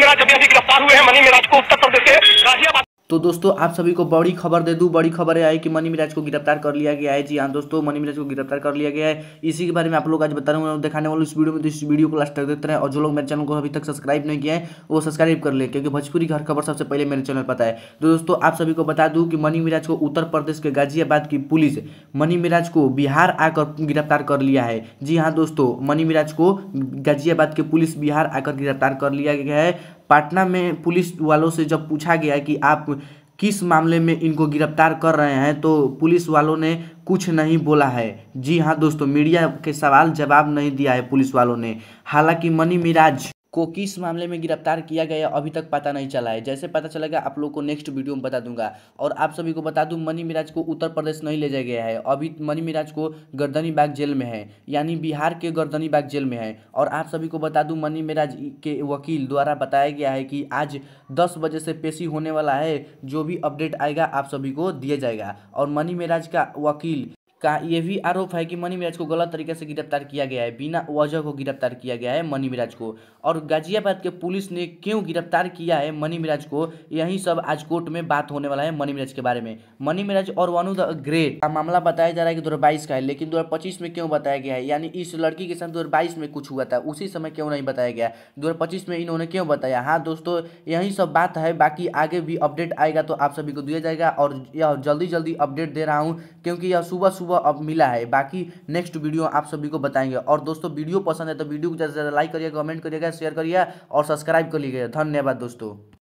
मिराज अभी अभी गिरफ्तार हुए हैं। मनी मिराज को उत्तर प्रदेश के गाजियाबाद। तो दोस्तों आप सभी को बड़ी खबर दे दूं, बड़ी खबर है कि मनी मिराज को गिरफ्तार कर लिया गया है। जी हाँ दोस्तों, मनी मिराज को गिरफ्तार कर लिया गया है। इसी के बारे में आप लोग आज बता रहा हूँ, दिखाने वाले इस वीडियो में। तो इस वीडियो को लास्ट तक देखते रहे और जो लोग मेरे चैनल को अभी तक सब्सक्राइब नहीं किए हैं वो सब्सक्राइब कर ले, क्योंकि भोजपुरी की हर खबर सबसे पहले मेरे चैनल पता है। तो दोस्तों आप सभी को बता दूं कि मनी मिराज को उत्तर प्रदेश के गाजियाबाद की पुलिस मनी मिराज को बिहार आकर गिरफ्तार कर लिया है। जी हाँ दोस्तों, मनी मिराज को गाजियाबाद के पुलिस बिहार आकर गिरफ्तार कर लिया गया है। पटना में पुलिस वालों से जब पूछा गया कि आप किस मामले में इनको गिरफ्तार कर रहे हैं, तो पुलिस वालों ने कुछ नहीं बोला है। जी हाँ दोस्तों, मीडिया के सवाल जवाब नहीं दिया है पुलिस वालों ने। हालांकि मनी मिराज को किस मामले में गिरफ्तार किया गया अभी तक पता नहीं चला है। जैसे पता चलेगा आप लोग को नेक्स्ट वीडियो में बता दूंगा। और आप सभी को बता दूं, मनी मिराज को उत्तर प्रदेश नहीं ले जाया गया है। अभी मनी मिराज को गर्दनीबाग जेल में है, यानी बिहार के गर्दनीबाग जेल में है। और आप सभी को बता दूं, मनी मिराज के वकील द्वारा बताया गया है कि आज 10 बजे से पेशी होने वाला है। जो भी अपडेट आएगा आप सभी को दिया जाएगा। और मनी मिराज का वकील का ये भी आरोप है कि मनी मिराज को गलत तरीके से गिरफ्तार किया गया है, बिना वजह को गिरफ्तार किया गया है मनी मिराज को। और गाजियाबाद के पुलिस ने क्यों गिरफ्तार किया है मनी मिराज को, यही सब आज कोर्ट में बात होने वाला है मनी मिराज के बारे में। मनी मिराज और वनु द ग्रेट का मामला बताया जा रहा है कि 2022 का है, लेकिन 2025 में क्यों बताया गया है? यानी इस लड़की के साथ 2022 में कुछ हुआ था, उसी समय क्यों नहीं बताया गया? 2025 में इन्होंने क्यों बताया? हाँ दोस्तों, यही सब बात है। बाकी आगे भी अपडेट आएगा तो आप सभी को दिया जाएगा। और यह जल्दी जल्दी अपडेट दे रहा हूँ, क्योंकि यह सुबह सुबह अब मिला है। बाकी नेक्स्ट वीडियो आप सभी को बताएंगे। और दोस्तों वीडियो पसंद है तो वीडियो को ज़्यादा से ज़्यादा लाइक करिएगा, कमेंट करिएगा, शेयर करिए और सब्सक्राइब कर लीजिएगा। धन्यवाद दोस्तों।